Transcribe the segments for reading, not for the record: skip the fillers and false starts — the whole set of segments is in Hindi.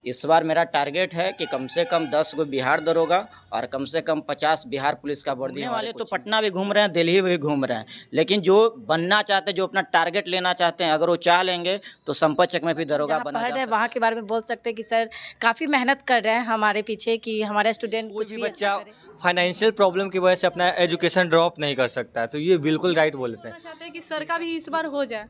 इस बार मेरा टारगेट है कि कम से कम 10 गो बिहार दरोगा और कम से कम 50 बिहार पुलिस का वर्दी। घूमने वाले तो पटना भी घूम रहे हैं, दिल्ली भी घूम रहे हैं, लेकिन जो बनना चाहते हैं, जो अपना टारगेट लेना चाहते हैं, अगर वो चाह लेंगे तो संपतचक में भी दरोगा बना जा सकता है। वहाँ के बारे में बोल सकते हैं कि सर काफ़ी मेहनत कर रहे हैं हमारे पीछे कि हमारे स्टूडेंट कुछ भी बच्चा फाइनेंशियल प्रॉब्लम की वजह से अपना एजुकेशन ड्रॉप नहीं कर सकता है, तो ये बिल्कुल राइट बोलते हैं। चाहते हैं कि सर का भी इस बार हो जाए,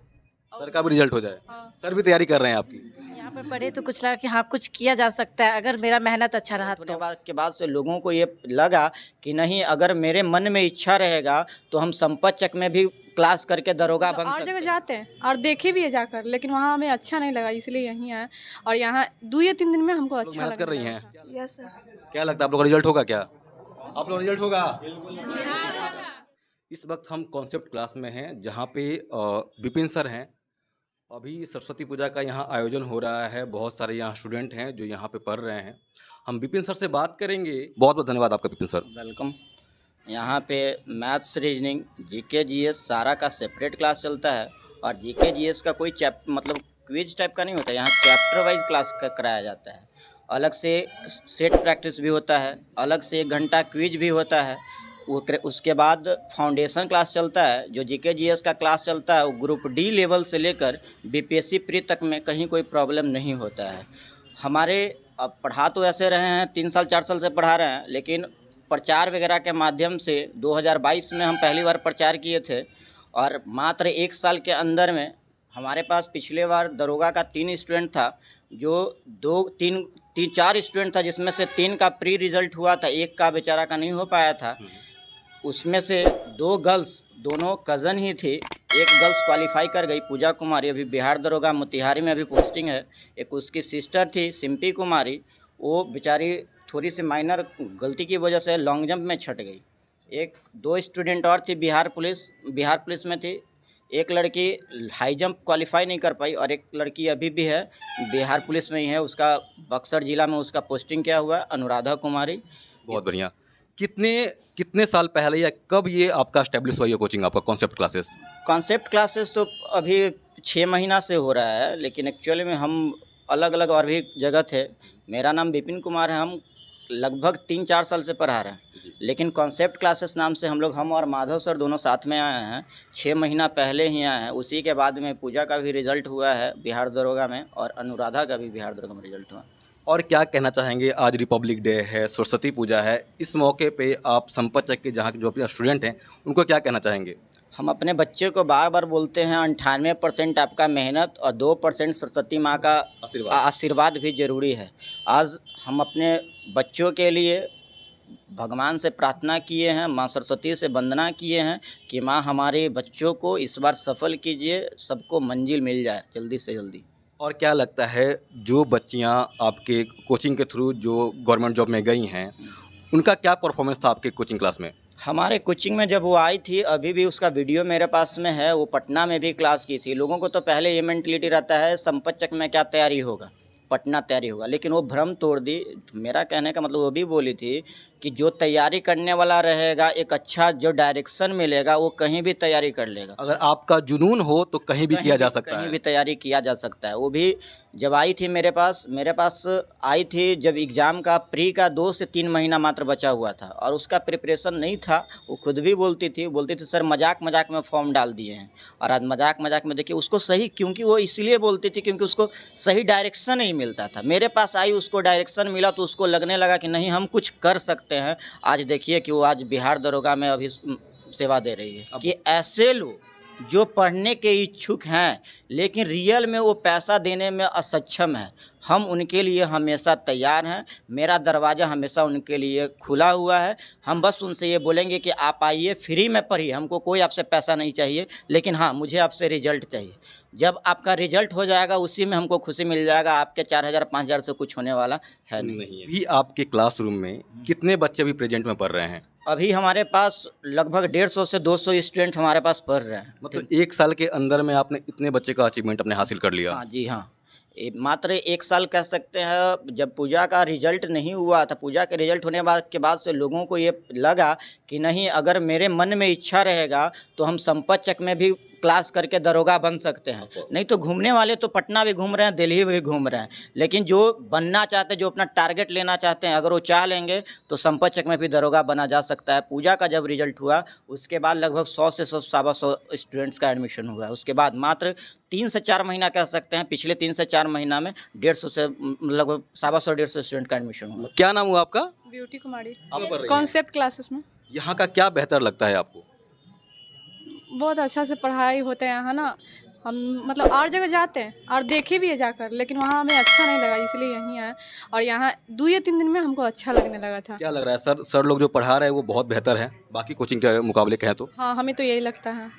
सर का भी रिजल्ट हो जाए। हाँ। सर भी तैयारी कर रहे हैं आपकी? यहाँ पर पढ़े तो कुछ लगा कि हाँ कुछ किया जा सकता है अगर मेरा मेहनत अच्छा रहा तो। के बाद से लोगों को ये लगा कि नहीं, अगर मेरे मन में इच्छा रहेगा तो हम संपतचक में भी क्लास करके दरोगा बन और सकते जगह हैं। जाते हैं और देखे भी है जाकर, लेकिन वहाँ हमें अच्छा नहीं लगा, इसलिए यहीं आए और यहाँ 2 या 3 दिन में हमको अच्छा मेहनत लगा। कर रही हैं? Yes sir. क्या लगता है आप लोग का रिजल्ट होगा? क्या आप लोग रिजल्ट होगा? इस वक्त हम कॉन्सेप्ट क्लास में हैं, जहाँ पे विपिन सर हैं। अभी सरस्वती पूजा का यहाँ आयोजन हो रहा है, बहुत सारे यहाँ स्टूडेंट हैं जो यहाँ पे पढ़ रहे हैं। हम विपिन सर से बात करेंगे। बहुत बहुत धन्यवाद आपका विपिन सर। वेलकम। यहाँ पे मैथ्स, रीजनिंग, जीके, जीएस सारा का सेपरेट क्लास चलता है और जीके जीएस का कोई मतलब क्विज टाइप का नहीं होता, यहाँ चैप्टर वाइज क्लास कराया जाता है। अलग से सेट प्रैक्टिस भी होता है, अलग से 1 घंटा क्विज भी होता है। उसके बाद फाउंडेशन क्लास चलता है। जो जीके जीएस का क्लास चलता है वो ग्रुप डी लेवल से लेकर बीपीएससी प्री तक में कहीं कोई प्रॉब्लम नहीं होता है। हमारे अब पढ़ा तो ऐसे रहे हैं, 3 साल 4 साल से पढ़ा रहे हैं, लेकिन प्रचार वगैरह के माध्यम से 2022 में हम पहली बार प्रचार किए थे और मात्र 1 साल के अंदर में हमारे पास पिछले बार दरोगा का 3 स्टूडेंट था, जो 4 स्टूडेंट था, जिसमें से 3 का प्री रिजल्ट हुआ था, 1 का बेचारा का नहीं हो पाया था। उसमें से 2 गर्ल्स, दोनों कज़न ही थी। एक गर्ल्स क्वालिफाई कर गई, पूजा कुमारी, अभी बिहार दरोगा मोतिहारी में अभी पोस्टिंग है। एक उसकी सिस्टर थी सिम्पी कुमारी, वो बेचारी थोड़ी सी माइनर गलती की वजह से लॉन्ग जंप में छट गई। 2 स्टूडेंट और थी बिहार पुलिस में थी। एक लड़की हाई जंप क्वालिफाई नहीं कर पाई और एक लड़की अभी भी है, बिहार पुलिस में ही है, उसका बक्सर ज़िला में उसका पोस्टिंग क्या हुआ, अनुराधा कुमारी। बहुत बढ़िया। कितने साल पहले या कब ये आपका एस्टेब्लिश हुआ ये कोचिंग, आपका कॉन्सेप्ट क्लासेस? कॉन्सेप्ट क्लासेस तो अभी 6 महीना से हो रहा है, लेकिन एक्चुअली में हम अलग अलग और भी जगह थे। मेरा नाम विपिन कुमार है, हम लगभग 3-4 साल से पढ़ा रहे हैं, लेकिन कॉन्सेप्ट क्लासेस नाम से हम और माधव सर दोनों साथ में आए हैं। 6 महीना पहले ही आए हैं। उसी के बाद में पूजा का भी रिज़ल्ट हुआ है बिहार दरोगा में और अनुराधा का भी बिहार दरोगा में रिज़ल्ट हुआ। और क्या कहना चाहेंगे? आज रिपब्लिक डे है, सरस्वती पूजा है, इस मौके पे आप संपतचक के जहाँ के जो अपने स्टूडेंट हैं उनको क्या कहना चाहेंगे? हम अपने बच्चे को बार बार बोलते हैं 98% आपका मेहनत और 2% सरस्वती माँ का आशीर्वाद भी ज़रूरी है। आज हम अपने बच्चों के लिए भगवान से प्रार्थना किए हैं, माँ सरस्वती से वंदना किए हैं कि माँ हमारे बच्चों को इस बार सफल कीजिए, सबको मंजिल मिल जाए जल्दी से जल्दी। और क्या लगता है जो बच्चियां आपके कोचिंग के थ्रू जो गवर्नमेंट जॉब में गई हैं, उनका क्या परफॉर्मेंस था आपके कोचिंग क्लास में? हमारे कोचिंग में जब वो आई थी, अभी भी उसका वीडियो मेरे पास में है, वो पटना में भी क्लास की थी। लोगों को तो पहले ये मेंटलिटी रहता है संपतचक में क्या तैयारी होगा, पटना तैयारी होगा, लेकिन वो भ्रम तोड़ दी। मेरा कहने का मतलब वो भी बोली थी कि जो तैयारी करने वाला रहेगा, एक अच्छा जो डायरेक्शन मिलेगा, वो कहीं भी तैयारी कर लेगा। अगर आपका जुनून हो तो कहीं भी किया जा सकता है, कहीं भी तैयारी किया जा सकता है। वो भी जब आई थी मेरे पास आई थी जब एग्ज़ाम का प्री का 2 से 3 महीना मात्र बचा हुआ था और उसका प्रिपरेशन नहीं था। वो खुद भी बोलती थी सर मजाक में फॉर्म डाल दिए हैं। और आज मजाक में देखिए उसको सही, क्योंकि वो इसलिए बोलती थी क्योंकि उसको सही डायरेक्शन नहीं मिलता था। मेरे पास आई, उसको डायरेक्शन मिला तो उसको लगने लगा कि नहीं हम कुछ कर सकते हैं। आज देखिए कि वो आज बिहार दरोगा में अभी सेवा दे रही है। कि ऐसे लोग जो पढ़ने के इच्छुक हैं लेकिन रियल में वो पैसा देने में असक्षम है, हम उनके लिए हमेशा तैयार हैं। मेरा दरवाज़ा हमेशा उनके लिए खुला हुआ है। हम बस उनसे ये बोलेंगे कि आप आइए, फ्री में पढ़िए, हमको कोई आपसे पैसा नहीं चाहिए, लेकिन हाँ मुझे आपसे रिजल्ट चाहिए। जब आपका रिजल्ट हो जाएगा उसी में हमको खुशी मिल जाएगा। आपके 4,000-5,000 से कुछ होने वाला है नहीं। अभी आपके क्लासरूम में कितने बच्चे भी प्रेजेंट में पढ़ रहे हैं? अभी हमारे पास लगभग 150 से 200 स्टूडेंट हमारे पास पढ़ रहे हैं। मतलब 1 साल के अंदर में आपने इतने बच्चे का अचीवमेंट अपने हासिल कर लिया? हाँ जी हाँ, मात्र 1 साल कह सकते हैं। जब पूजा का रिजल्ट नहीं हुआ था, पूजा के रिजल्ट होने के बाद से लोगों को ये लगा कि नहीं, अगर मेरे मन में इच्छा रहेगा तो हम संपतचक में भी क्लास करके दरोगा बन सकते हैं। नहीं तो घूमने वाले तो पटना भी घूम रहे हैं, दिल्ली भी घूम रहे हैं, लेकिन जो बनना चाहते हैं, जो अपना टारगेट लेना चाहते हैं, अगर वो चाह लेंगे तो संपतचक में भी दरोगा बना जा सकता है। पूजा का जब रिजल्ट हुआ उसके बाद लगभग 100 से 100 स्टूडेंट्स का एडमिशन हुआ है। उसके बाद मात्र 3 से 4 महीना कह सकते हैं, पिछले 3 से 4 महीना में 150 से लगभग 150 स्टूडेंट का एडमिशन हुआ। क्या नाम हुआ आपका? ब्यूटी कुमारी, आप पढ़ रही हैं? कॉन्सेप्ट क्लासेस में। यहाँ का क्या बेहतर लगता है आपको? बहुत अच्छा से पढ़ाई होता है यहाँ ना। हम मतलब और जगह जाते हैं और देखे भी है जाकर, लेकिन वहाँ हमें अच्छा नहीं लगा, इसलिए यहीं आए। और यहाँ 2 या 3 दिन में हमको अच्छा लगने लगा था। क्या लग रहा है सर लोग जो पढ़ा रहे हैं वो बहुत बेहतर है बाकी कोचिंग के मुकाबले कहें तो? हाँ, हमें तो यही लगता है।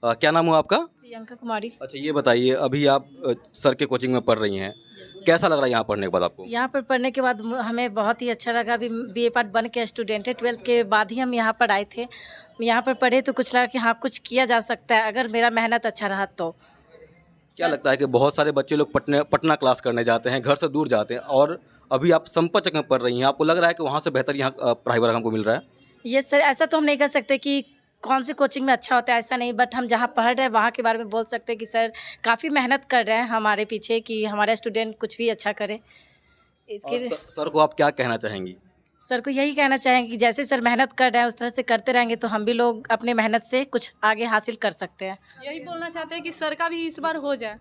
क्या नाम हुआ आपका? प्रियंका कुमारी। अच्छा, ये बताइए, अभी आप सर के कोचिंग में पढ़ रही हैं, कैसा लग रहा है यहाँ पढ़ने के बाद आपको? यहाँ पर पढ़ने के बाद हमें बहुत ही अच्छा लगा। अभी BA पार्ट बन के स्टूडेंट है, 12th के बाद ही हम यहाँ पर आए थे। यहाँ पर पढ़े तो कुछ लगा कि हाँ कुछ किया जा सकता है अगर मेरा मेहनत अच्छा रहा तो। क्या लगता है कि बहुत सारे बच्चे लोग पटना क्लास करने जाते हैं, घर से दूर जाते हैं, और अभी आप संपतचक में पढ़ रही हैं, आपको लग रहा है कि वहाँ से बेहतर यहाँ पढ़ाई वगैरह हमको मिल रहा है? ये सर ऐसा तो हम नहीं कर सकते कि कौन सी कोचिंग में अच्छा होता है, ऐसा नहीं, बट हम जहाँ पढ़ रहे हैं वहाँ के बारे में बोल सकते हैं कि सर काफ़ी मेहनत कर रहे हैं हमारे पीछे कि हमारे स्टूडेंट कुछ भी अच्छा करे। इसके सर को आप क्या कहना चाहेंगी? सर को यही कहना चाहेंगे कि जैसे सर मेहनत कर रहे हैं उस तरह से करते रहेंगे तो हम भी लोग अपने मेहनत से कुछ आगे हासिल कर सकते हैं। यही बोलना चाहते हैं कि सर का भी इस बार हो जाए,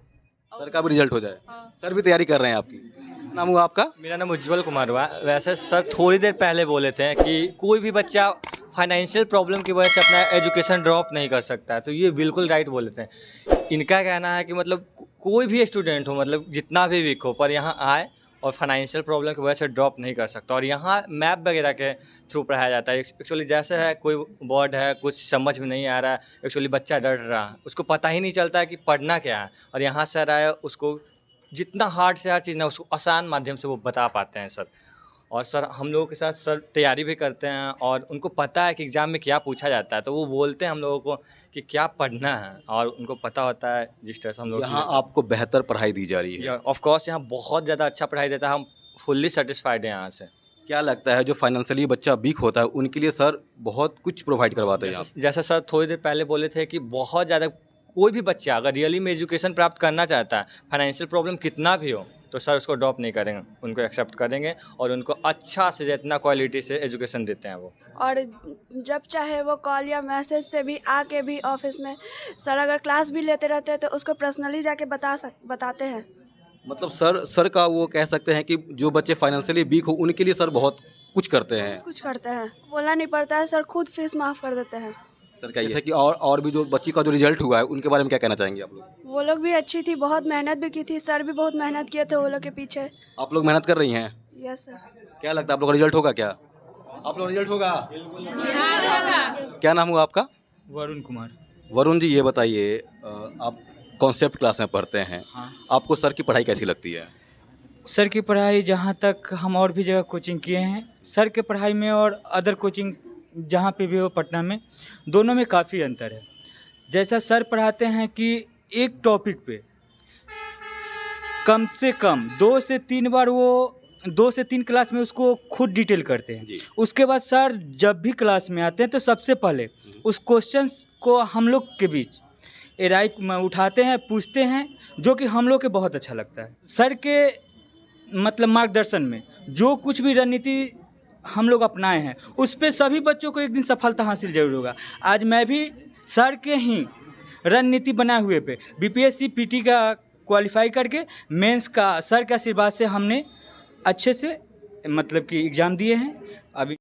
सर का भी रिजल्ट हो जाए। हाँ। सर भी तैयारी कर रहे हैं आपकी। नाम हुआ आपका? मेरा नाम उज्जवल कुमार हुआ। वैसे सर थोड़ी देर पहले बोले थे कि कोई भी बच्चा फाइनेंशियल प्रॉब्लम की वजह से अपना एजुकेशन ड्रॉप नहीं कर सकता है, तो ये बिल्कुल राइट बोले थे। इनका कहना है कि मतलब कोई भी स्टूडेंट हो, मतलब जितना भी वीक हो, पर यहाँ आए और फाइनेंशियल प्रॉब्लम की वजह से ड्रॉप नहीं कर सकता। और यहाँ मैप वगैरह के थ्रू पढ़ाया जाता है। एक्चुअली जैसे है कोई वर्ड है कुछ समझ में नहीं आ रहा है, एक्चुअली बच्चा डर रहा है, उसको पता ही नहीं चलता है कि पढ़ना क्या है, और यहाँ सर आए उसको जितना हार्ड से हार्ड चीज़ ना उसको आसान माध्यम से वो बता पाते हैं सर। और सर हम लोगों के साथ सर तैयारी भी करते हैं और उनको पता है कि एग्ज़ाम में क्या पूछा जाता है, तो वो बोलते हैं हम लोगों को कि क्या पढ़ना है, और उनको पता होता है जिस तरह से हम लोग यहाँ आपको बेहतर पढ़ाई दी जा रही है? ऑफ कोर्स यहाँ बहुत ज़्यादा अच्छा पढ़ाई देता है। हम फुल्ली सेटिस्फाइड हैं यहाँ से। क्या लगता है जो फाइनेंशियली बच्चा वीक होता है उनके लिए सर बहुत कुछ प्रोवाइड करवाते हैं यहाँ? जैसे सर थोड़ी देर पहले बोले थे कि बहुत ज़्यादा कोई भी बच्चा अगर रियली में एजुकेशन प्राप्त करना चाहता है, फाइनेंशियल प्रॉब्लम कितना भी हो, तो सर उसको ड्रॉप नहीं करेंगे, उनको एक्सेप्ट करेंगे और उनको अच्छा से जितना क्वालिटी से एजुकेशन देते हैं वो। और जब चाहे वो कॉल या मैसेज से भी आके भी ऑफिस में सर अगर क्लास भी लेते रहते हैं तो उसको पर्सनली जाके बताते हैं। मतलब सर का वो कह सकते हैं कि जो बच्चे फाइनेंशियली वीक हो उनके लिए सर बहुत कुछ करते हैं। कुछ करते हैं, बोलना नहीं पड़ता है, सर खुद फीस माफ़ कर देते हैं। सर क्या जैसे कि और भी जो बच्ची का जो रिजल्ट हुआ है उनके बारे में क्या कहना चाहेंगे आप लोग? वो लोग भी अच्छी थी, बहुत मेहनत भी की थी, सर भी बहुत मेहनत किए थे वो लोग के पीछे। आप लोग मेहनत कर रही हैं? Yes sir. क्या लगता है आप लोग का रिजल्ट होगा? क्या आप लोग रिजल्ट होगा? क्या नाम हुआ आपका? वरुण कुमार। वरुण जी, ये बताइए, आप कॉन्सेप्ट क्लास में पढ़ते हैं, हाँ। आपको सर की पढ़ाई कैसी लगती है? सर की पढ़ाई जहाँ तक हम और भी जगह कोचिंग किए हैं, सर के पढ़ाई में और अदर कोचिंग जहाँ पे भी हो पटना में, दोनों में काफ़ी अंतर है। जैसा सर पढ़ाते हैं कि एक टॉपिक पे कम से कम 2 से 3 बार वो 2 से 3 क्लास में उसको खुद डिटेल करते हैं। उसके बाद सर जब भी क्लास में आते हैं तो सबसे पहले उस क्वेश्चन को हम लोग के बीच एराइव में उठाते हैं, पूछते हैं, जो कि हम लोग के बहुत अच्छा लगता है। सर के मतलब मार्गदर्शन में जो कुछ भी रणनीति हम लोग अपनाए हैं उस पे सभी बच्चों को एक दिन सफलता हासिल जरूर होगा। आज मैं भी सर के ही रणनीति बनाए हुए पे BPSC PT का क्वालिफाई करके मेंस का सर के आशीर्वाद से हमने अच्छे से मतलब कि एग्ज़ाम दिए हैं